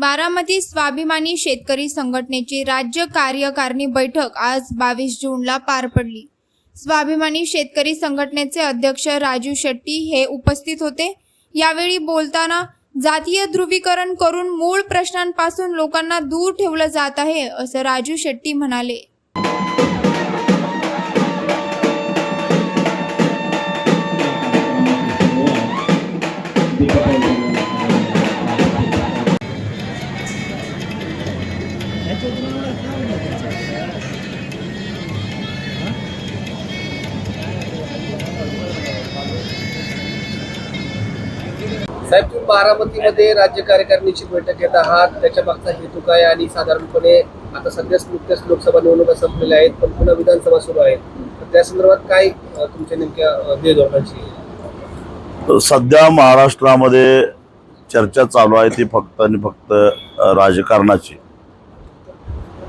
बारामती स्वाभिमानी शेतकरी संघटनेची राज्य कार्यकारिणी बैठक आज 22 जूनला पार पडली। स्वाभिमानी शेतकरी संघटनेचे अध्यक्ष राजू शेट्टी हे उपस्थित होते। यावेळी बोलताना जातीय ध्रुवीकरण करून मूळ प्रश्नांपासून लोकांना दूर ठेवलं जात आहे असं राजू शेट्टी म्हणाले। साहेब, तुम्ही बारामतीमध्ये राज्य कार्यकारिणीची बैठक घेत आहात, त्याच्या मागचा हेतू काय? आणि साधारणपणे आता सध्याच नुकत्याच लोकसभा निवडणुका संपलेल्या आहेत, पण पुन्हा विधानसभा सुरू आहे, तर त्या संदर्भात काय तुमच्या नेमक्या धोरणांची? सध्या महाराष्ट्रामध्ये चर्चा चालू आहे ती फक्त आणि फक्त राजकारणाची,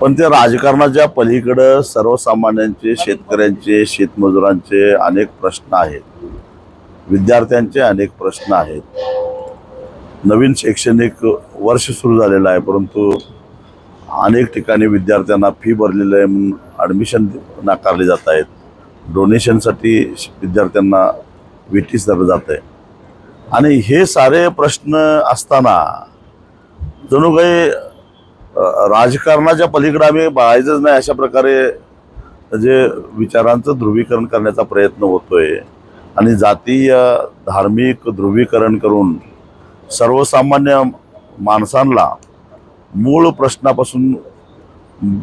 पण ते राजकारणाच्या पलीकडे सर्वसामान्यांचे, शेतकऱ्यांचे, शेतमजुरांचे अनेक प्रश्न आहेत, विद्यार्थ्यांचे अनेक प्रश्न आहेत। नवीन शैक्षणिक वर्ष सुरू झालेलं आहे, परंतु अनेक ठिकाणी विद्यार्थ्यांना फी भरलेलं आहे म्हणून ॲडमिशन नाकारले जात आहेत। डोनेशनसाठी विद्यार्थ्यांना वेटीस धरलं जात आहे। आणि हे सारे प्रश्न असताना जणू काही राजकारणाच्या पलीकडे आम्ही बघायचंच नाही अशा प्रकारे जे विचारांचं ध्रुवीकरण करण्याचा प्रयत्न होतोय आणि जातीय धार्मिक ध्रुवीकरण करून सर्वसामान्य माणसांना मूळ प्रश्नापासून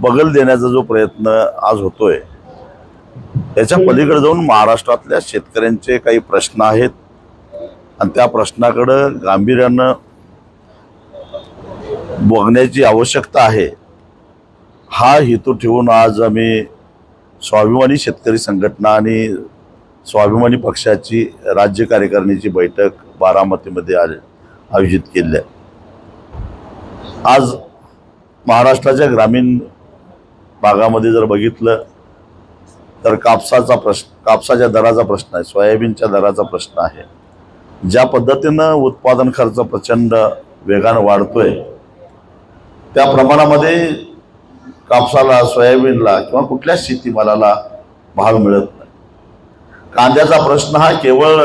बगल देण्याचा जो प्रयत्न आज होतोय, त्याच्या पलीकडे जाऊन महाराष्ट्रातल्या शेतकऱ्यांचे काही प्रश्न आहेत आणि त्या प्रश्नाकडे गांभीर्यानं बघण्याची आवश्यकता आहे। हा हेतू ठेवून आज आम्ही स्वाभिमानी शेतकरी संघटना आणि स्वाभिमानी पक्षाची राज्य कार्यकारिणीची बैठक बारामतीमध्ये आयोजित केली आहे। आज महाराष्ट्राच्या ग्रामीण भागामध्ये जर बघितलं तर कापसाच्या दराचा प्रश्न आहे, सोयाबीनच्या दराचा प्रश्न आहे। ज्या पद्धतीनं उत्पादन खर्च प्रचंड वेगानं वाढतोय, त्या प्रमाणामध्ये कापसाला, सोयाबीनला किंवा कुठल्या शेतीमालाला भाव मिळत नाही। कांद्याचा प्रश्न हा केवळ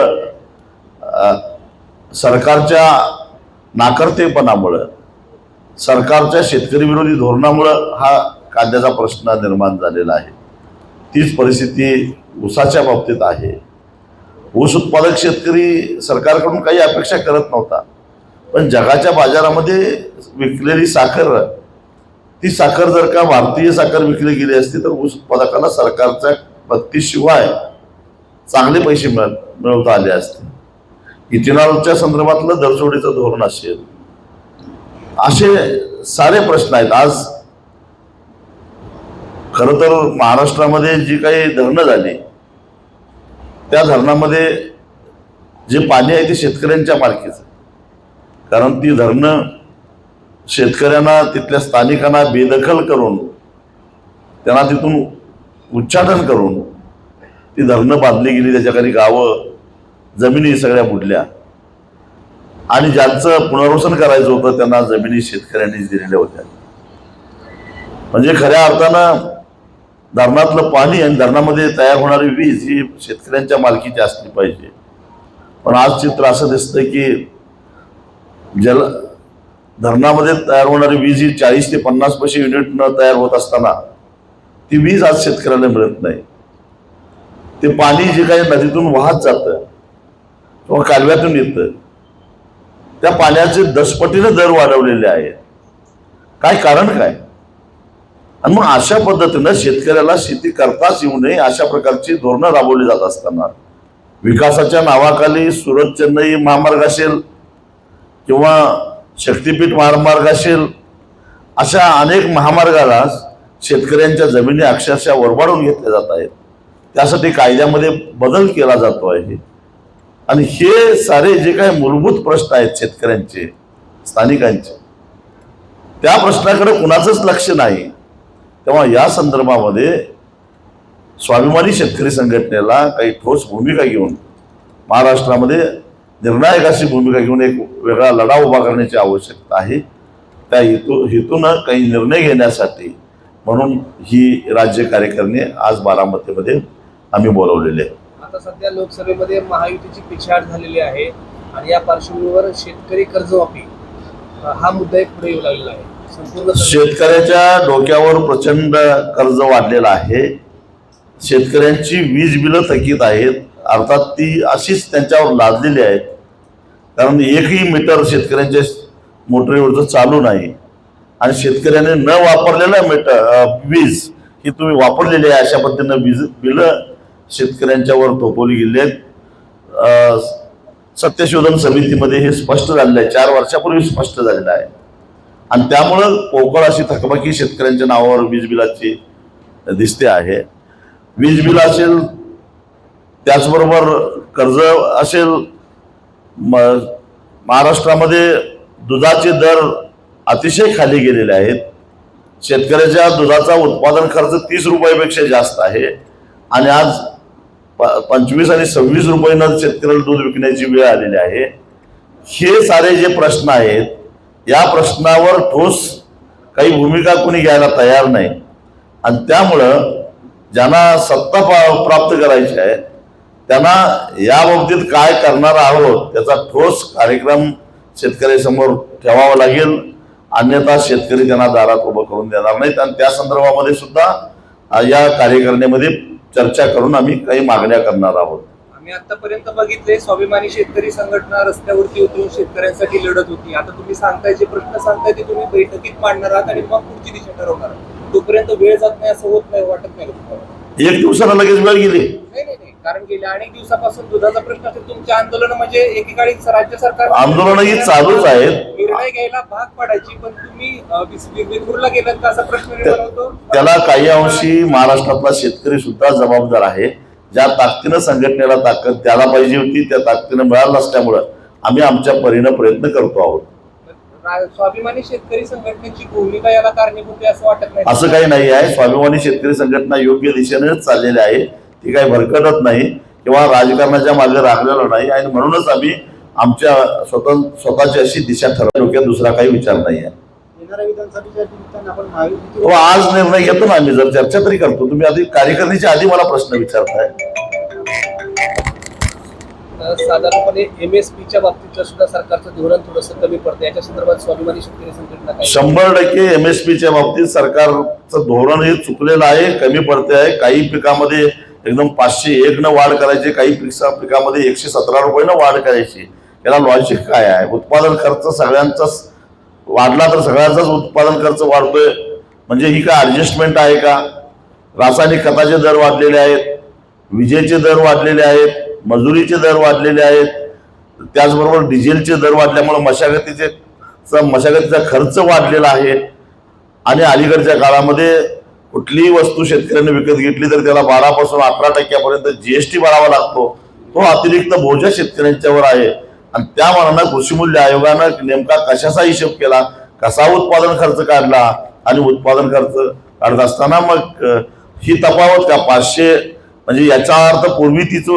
सरकारच्या नाकर्तेपणामुळं, सरकारच्या शेतकरी विरोधी धोरणामुळं हा कांद्याचा प्रश्न निर्माण झालेला आहे। तीच परिस्थिती ऊसाच्या बाबतीत आहे। ऊस उत्पादक शेतकरी सरकारकडून काही अपेक्षा करत नव्हता, पण जगाच्या बाजारामध्ये विकलेली साखर, ती साखर जर का भारतीय साखर विकली गेली असती तर ऊस उत्पादकाला सरकारच्या बत्तीशिवाय चांगले पैसे मिळवता आले असते। इथेनॉलच्या संदर्भातलं दरसोडीचं धोरण असेल, असे सारे प्रश्न आहेत। आज खरं तर महाराष्ट्रामध्ये जी काही धरणं झाली, त्या धरणामध्ये जे पाणी आहे ते शेतकऱ्यांच्या मालकीचं, कारण ती धरणं शेतकऱ्यांना, तिथल्या स्थानिकांना बेदखल करून, त्यांना तिथून उच्चाटन करून ती धरणं बांधली गेली। त्याच्या खाली गावं, जमिनी सगळ्या बुडल्या आणि ज्यांचं पुनर्वसन करायचं होतं त्यांना जमिनी शेतकऱ्यांनीच दिलेल्या होत्या। म्हणजे खऱ्या अर्थानं धरणातलं पाणी आणि धरणामध्ये तयार होणारी वीज ही शेतकऱ्यांच्या मालकीची असली पाहिजे। पण आज चित्र असं दिसतंय की धरणामध्ये तयार होणारी वीज ही 40 ते 50 पैसे युनिटनं तयार होत असताना ती वीज आज शेतकऱ्याला मिळत नाही। ते पाणी जे काही नदीतून वाहत जातं किंवा कालव्यातून येतं, त्या पाण्याचे 10 पटीने दर वाढवलेले आहेत। काय कारण काय? आणि मग अशा पद्धतीनं शेतकऱ्याला शेती करताच येऊ नये अशा प्रकारची धोरणं राबवली जात असताना विकासाच्या नावाखाली सुरत चेन्नई महामार्ग असेल किंवा शक्तीपीठ महामार्ग असेल, अशा अनेक महामार्गाला शेतकऱ्यांच्या जमिनी अक्षरशः वरबाडून घेतल्या जात आहेत। त्यासाठी कायद्यामध्ये बदल केला जातो आहे आणि हे सारे जे काही मूलभूत प्रश्न आहेत शेतकऱ्यांचे, स्थानिकांचे, त्या प्रश्नाकडे कुणाचंच लक्ष नाही। तेव्हा या संदर्भामध्ये स्वाभिमानी शेतकरी संघटनेला काही ठोस भूमिका घेऊन महाराष्ट्रामध्ये निर्णायक अशी भूमिका घेऊन एक वेगळा लढा उभा करण्याची आवश्यकता आहे। त्या हेतूनं काही निर्णय घेण्यासाठी म्हणून ही राज्य कार्यकारिणी आज बारामतीमध्ये आम्ही बोलवलेले आहे. आता सध्या लोकसभेमध्ये महायुतीची पिछाड झालेली आहे आणि या पार्श्वभूमीवर शेतकरी कर्जमाफी हा मुद्दा एक पुढे येऊ लागलेला आहे. संपूर्ण शेतकऱ्याच्या डोक्यावर प्रचंड कर्ज वाढलेलं आहे. शेतकऱ्यांची वीज बिलं थकीत आहेत, अर्थात ती अशीच त्यांच्यावर लादलेली आहेत. कारण एकही मीटर शेतकऱ्यांच्या मोटरीवरचं चालू नाही आणि शेतकऱ्याने न वापरलेलं वीज ही तुम्ही वापरलेली आहे अशा पद्धतीनं वीज बिलं शेतकऱ्यांच्यावर थोपवली गेली आहेत. सत्यशोधन समितीमध्ये हे स्पष्ट झालेलं आहे, 4 वर्षापूर्वी स्पष्ट झालेलं आहे. आणि त्यामुळं पोकळ अशी थकबाकी शेतकऱ्यांच्या नावावर वीज बिलाची दिसते आहे. वीज बिल असेल, त्याचबरोबर कर्ज असेल. महाराष्ट्रामध्ये दुधाचे दर अतिशय खाली गेलेले आहेत. शेतकऱ्याच्या दुधाचा उत्पादन खर्च 30 रुपयापेक्षा जास्त आहे आणि आज 25 आणि 26 रुपयानं शेतकऱ्याला दूध विकण्याची वेळ आलेली आहे. हे सारे जे प्रश्न आहेत, या प्रश्नावर ठोस काही भूमिका कोणी घ्यायला तयार नाही आणि त्यामुळं ज्यांना सत्ता प्राप्त करायची आहे त्यांना या बाबतीत काय करणार आहोत त्याचा ठोस कार्यक्रम शेतकऱ्यासमोर ठेवावा लागेल. अन्यथा शेतकरी त्यांना दारात उभं करून देणार नाहीत आणि त्या संदर्भामध्ये सुद्धा या कार्यकारिणीमध्ये चर्चा करून आम्ही काही मागण्या करणार आहोत. आम्ही आतापर्यंत बघितले स्वाभिमानी शेतकरी संघटना रस्त्यावरती उतरून शेतकऱ्यांसाठी लढत होती. आता तुम्ही सांगताय जे प्रश्न सांगताय ते तुम्ही बैठकीत मांडणार आहात आणि मग पुढची दिशा ठरवणार आहात. तोपर्यंत वेळ जात नाही असं होत नाही, वाटत नाही तुम्हाला? 1 दिवसाला लगेच वेळ गेली नाही, कारण गेल्या अनेक दिवसापासून दुधाचा प्रश्न असेल, तुमचे आंदोलन म्हणजे एकेकाळी राज्य सरकार आंदोलन ही चालूच आहेत. निर्णय घ्यायला भाग पडायची, पण तुम्ही विखुरला गेलात का असा प्रश्न निर्माण होतो. त्याला काही अंशी महाराष्ट्रातला शेतकरी सुद्धा जबाबदार आहे. ज्या ताकदीनं संघटनेला ताकद त्याला पाहिजे होती त्या ताकदीनं मिळालं नसल्यामुळं आम्ही आमच्या परीनं प्रयत्न करतो आहोत. स्वाभिमानी शेतकरी संघटनेची भूमिका याला कारणीभूत आहे असं वाटत नाही? असं काही नाही आहे. स्वाभिमानी शेतकरी संघटना योग्य दिशेनेच चाललेली आहे. ती काही भरकटत नाही किंवा राजकारणाच्या मागे राखलेलं नाही आणि म्हणूनच आम्ही आमच्या स्वतःची अशी दिशा ठरवली. डोक्यात दुसरा काही विचार नाही आहे. तो आज निर्णय घेतो ना आम्ही, जर चर्चा तरी करतो. तुम्ही आधी कार्यकारिणीच्या आधी मला प्रश्न विचारताय. साधारणपणे MSPच्या बाबतीत सुद्धा सरकारचं धोरण थोडंसं कमी पडतं. याच्या संदर्भात स्वाभिमानी शेतकरी संघटना 100% MSPच्या बाबतीत सरकारचं धोरण हे चुकलेलं आहे, कमी पडते आहे. काही पिकामध्ये एकदम 501 न वाढ करायची, काही पिकामध्ये 117 रुपयानं वाढ करायची. याला लॉजिक काय आहे? उत्पादन खर्च सगळ्यांचाच वाढला तर सगळ्यांचाच उत्पादन खर्च वाढतोय म्हणजे ही काय ऍडजस्टमेंट आहे का? रासायनिक खताचे दर वाढलेले आहेत, विजेचे दर वाढलेले आहेत, मजुरीचे दर वाढलेले आहेत, त्याचबरोबर डिझेलचे दर वाढल्यामुळे मशागतीचा खर्च वाढलेला आहे. आणि अलीकडच्या काळामध्ये कुठलीही वस्तू शेतकऱ्यांनी विकत घेतली तर त्याला 12 पासून 18% GST भरावा लागतो. तो अतिरिक्त बोजा शेतकऱ्यांच्यावर आहे आणि त्या मानानं कृषी मूल्य आयोगानं नेमका कशाचा हिशोब केला, कसा उत्पादन खर्च काढला आणि उत्पादन खर्च काढत असताना मग ही तफावत का 500 म्हणजे याचा अर्थ पूर्वी तिचं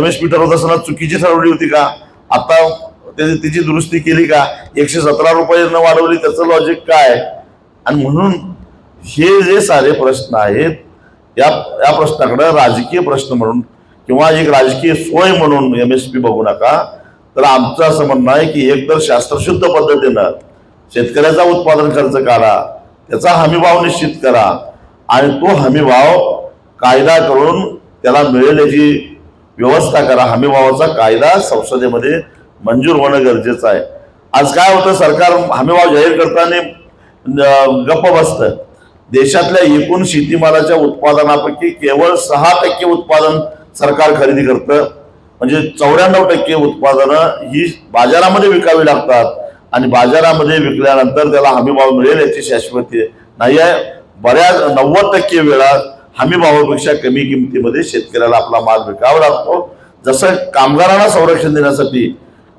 MSP ठरवत असताना चुकीची ठरवली होती का? आता तिची दुरुस्ती केली का? 117 रुपये वाढवली, त्याचं लॉजिक काय? आणि म्हणून हे जे सारे प्रश्न आहेत या प्रश्नाकडे राजकीय प्रश्न म्हणून किंवा एक राजकीय सोय म्हणून MSP बघू नका. तर आमचं असं म्हणणं आहे की एकतर शास्त्रशुद्ध पद्धतीनं शेतकऱ्याचा उत्पादन खर्च काढा, त्याचा हमीभाव निश्चित करा आणि तो हमीभाव कायदा करून त्याला मिळेल याची व्यवस्था करा. हमीभावाचा कायदा संसदेमध्ये मंजूर होणं गरजेचं आहे. आज काय होतं, सरकार हमीभाव जाहीर करताना गप्प बसतं. देशातल्या एकूण शेतीमालाच्या उत्पादनापैकी केवळ 6% उत्पादन सरकार खरेदी करतं. म्हणजे 94% उत्पादनं ही बाजारामध्ये विकावी लागतात आणि बाजारामध्ये विकल्यानंतर त्याला हमीभाव मिळेल याची शाश्वती नाही आहे. बऱ्याच 90% वेळा हमीभावापेक्षा कमी किमतीमध्ये शेतकऱ्याला आपला माल विकावा लागतो. जसं कामगारांना संरक्षण देण्यासाठी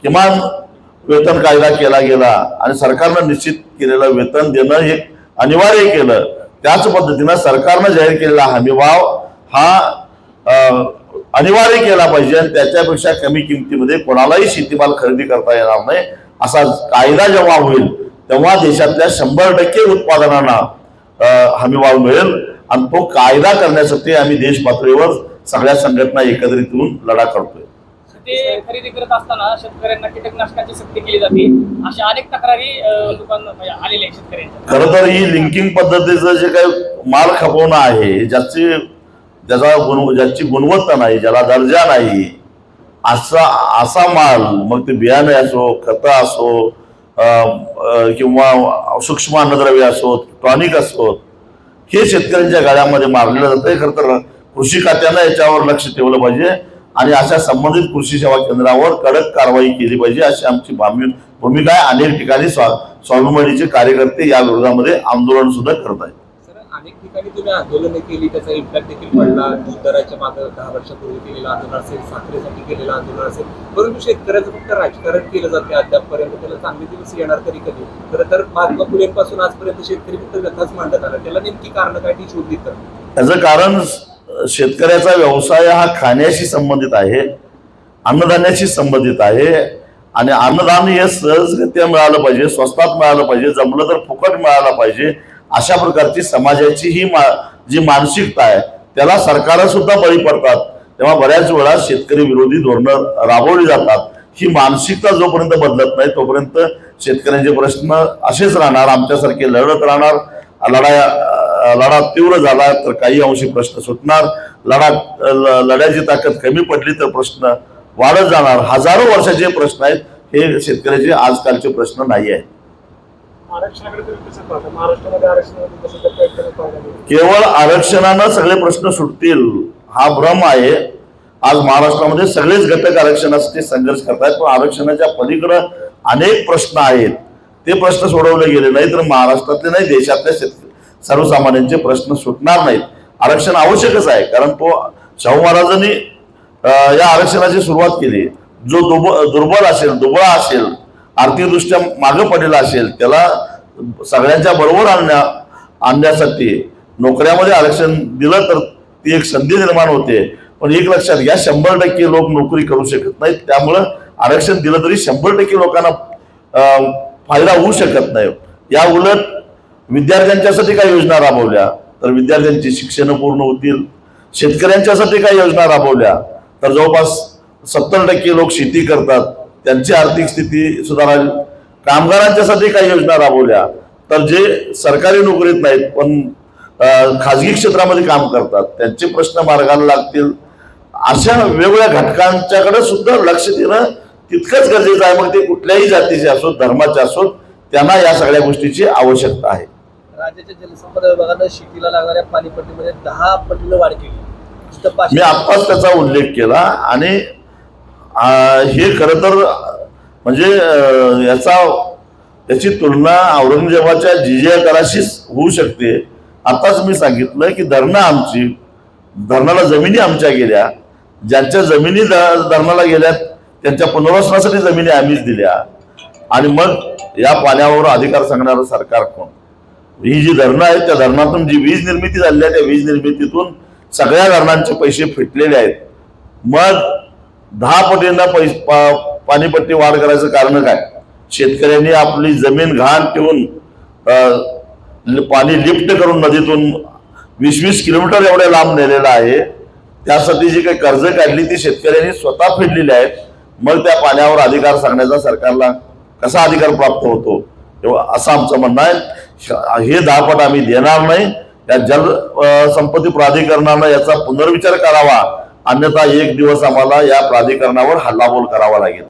किमान वेतन कायदा केला गेला आणि सरकारनं निश्चित केलेलं वेतन देणं हे अनिवार्य केलं, त्याच पद्धतीनं सरकारनं जाहीर केलेला हमीभाव हा अनिवार्य केला पाहिजे आणि त्याच्यापेक्षा कमी किमतीमध्ये कोणालाही शेतीमाल खरेदी करता येणार नाही. असा कायदा जेव्हा होईल तेव्हा देशातल्या 100% उत्पादनांना हमीभाव मिळेल आणि तो कायदा करण्यासाठी आम्ही देश पातळीवर सगळ्या संघटना एकत्रित येऊन लढा करतोय. ते खरेदी करत असताना शेतकऱ्यांना कीटकनाशकांची सक्ती केली जाते, अशा अनेक तक्रारी लोकांना म्हणजे आलेल्या आहेत शेतकऱ्यांच्या. खरं तर ही लिंकिंग पद्धतीचं जे काही माल खपवणं आहे, ज्याची गुणवत्ता नाही, ज्याला दर्जा नाही, असा माल, मग ते बियाणे असो, खतं असो किंवा सूक्ष्म अन्नद्रव्य असोत, टॉनिक असोत, हे शेतकऱ्यांच्या गाड्यामध्ये मारलेलं जातं. खरं तर कृषी खात्यानं याच्यावर लक्ष ठेवलं पाहिजे आणि अशा संबंधित कृषी सेवा केंद्रावर कडक कारवाई केली पाहिजे अशी आमची भूमिका आहे. अनेक ठिकाणी स्वाभिमानीचे कार्यकर्ते या विरोधामध्ये आंदोलन सुद्धा करत आहेत. अनेक ठिकाणी तुम्ही आंदोलनं केली, त्याचा इम्पॅक्ट देखील पडला. दूध दराच्या मागे 10 वर्षापूर्वी केलेलं आंदोलन असेल, साखरेसाठी केलेलं आंदोलन असेल, परंतु शेतकऱ्याचं फक्त राजकारण केलं जाते अद्यापपर्यंत. त्याला चांगले दिवस येणार तरी कधी? खरं तर महात्मा फुलेंपासून आजपर्यंत शेतकरी फक्त व्यथाच मांडत आला. त्याला नेमकी कारण काय ती शोध देतात? त्याचं कारण शेतकऱ्याचा व्यवसाय हा खाण्याशी संबंधित आहे, अन्नधान्याशी संबंधित आहे आणि अन्नधान्य हे सहजगत्या मिळालं पाहिजे, स्वस्तात मिळालं पाहिजे, जमलं तर फुकट मिळालं पाहिजे. अशा प्रकारची समाजाची ही जी मानसिकता आहे त्याला सरकार सुद्धा बळी पडतात. तेव्हा बऱ्याच वेळा शेतकरी विरोधी धोरणं राबवली जातात. ही मानसिकता जोपर्यंत बदलत नाही तोपर्यंत शेतकऱ्यांचे प्रश्न असेच राहणार, आमच्यासारखे लढत राहणार. लढा तीव्र झाला तर काही अंशी प्रश्न सुटणार, लढ्याची ताकद कमी पडली तर प्रश्न वाढत जाणार. हजारो वर्षाचे प्रश्न आहेत हे, शेतकऱ्याचे आजकालचे प्रश्न नाही आहेत. केवळ आरक्षणानं सगळे प्रश्न सुटतील हा भ्रम आहे. आज महाराष्ट्रामध्ये सगळेच घटक आरक्षणासाठी संघर्ष करतायत, पण आरक्षणाच्या पलीकडे अनेक प्रश्न आहेत. ते प्रश्न सोडवले गेले नाही तर महाराष्ट्रातले नाही, देशातल्या सर्वसामान्यांचे प्रश्न सुटणार नाहीत. आरक्षण आवश्यकच आहे, कारण तो शाहू महाराजांनी या आरक्षणाची सुरुवात केली. जो दुर्बल असेल, दुबळा असेल, आर्थिकदृष्ट्या मागे पडलेला असेल, त्याला सगळ्यांच्या बरोबर आणण्यासाठी नोकऱ्यामध्ये आरक्षण दिलं तर ती एक संधी निर्माण होते. पण एक लक्षात घ्या, 100% लोक नोकरी करू शकत नाहीत. त्यामुळं आरक्षण दिलं तरी 100% लोकांना फायदा होऊ शकत नाही. या उलट विद्यार्थ्यांच्यासाठी काही योजना राबवल्या तर विद्यार्थ्यांची शिक्षण पूर्ण होतील. शेतकऱ्यांच्यासाठी काही योजना राबवल्या तर जवळपास 70% लोक शेती करतात, त्यांची आर्थिक स्थिती सुधारेल. कामगारांच्यासाठी काही योजना राबवल्या तर जे सरकारी नोकरीत नाहीत पण खाजगी क्षेत्रामध्ये काम करतात त्यांचे प्रश्न मार्गाला लागतील. अशा वेगवेगळ्या घटकांच्याकडे सुद्धा लक्ष देणं तितकंच गरजेचं आहे. मग ते कुठल्याही जातीचे असोत, धर्माचे असोत, त्यांना या सगळ्या गोष्टीची आवश्यकता आहे. राज्याच्या जलसंपदा विभागानं शेतीला लागणाऱ्या पाणीपट्टीमध्ये 10 पटीने वाढ केली. मी आत्ताच त्याचा उल्लेख केला आणि हे खरं तर म्हणजे याची तुलना औरंगजेबाच्या जिजिया कराशी होऊ शकते. आताच मी सांगितलं की धरणाला जमिनी आमच्या गेल्या, ज्यांच्या जमिनी धरणाला गेल्यात त्यांच्या पुनर्वसनासाठी जमिनी आम्हीच दिल्या आणि मग या पाण्यावर अधिकार सांगणारं सरकार कोण? ही जी धरणं आहेत त्या धरणातून जी वीज निर्मिती झाली आहे त्या वीज निर्मितीतून सगळ्या धरणांचे पैसे फिटलेले आहेत. मग 10 पटींना पाणीपट्टी वाढ करायचं कारण काय? शेतकऱ्यांनी आपली जमीन घाण ठेवून पाणी लिफ्ट करून नदीतून 20-20 किलोमीटर एवढ्या लांब नेलेलं आहे. त्यासाठी जी काही कर्ज काढली ती शेतकऱ्यांनी स्वतः फेडलेली आहेत. मग त्या पाण्यावर अधिकार सांगण्याचा सरकारला कसा अधिकार प्राप्त होतो? असं आमचं म्हणणं आहे. हे 10 पट आम्ही देणार नाही. या जलसंपत्ती प्राधिकरणानं याचा पुनर्विचार करावा, अन्यथा एक दिवस आम्हाला या प्राधिकरणावर हल्लाबोल करावा लागेल.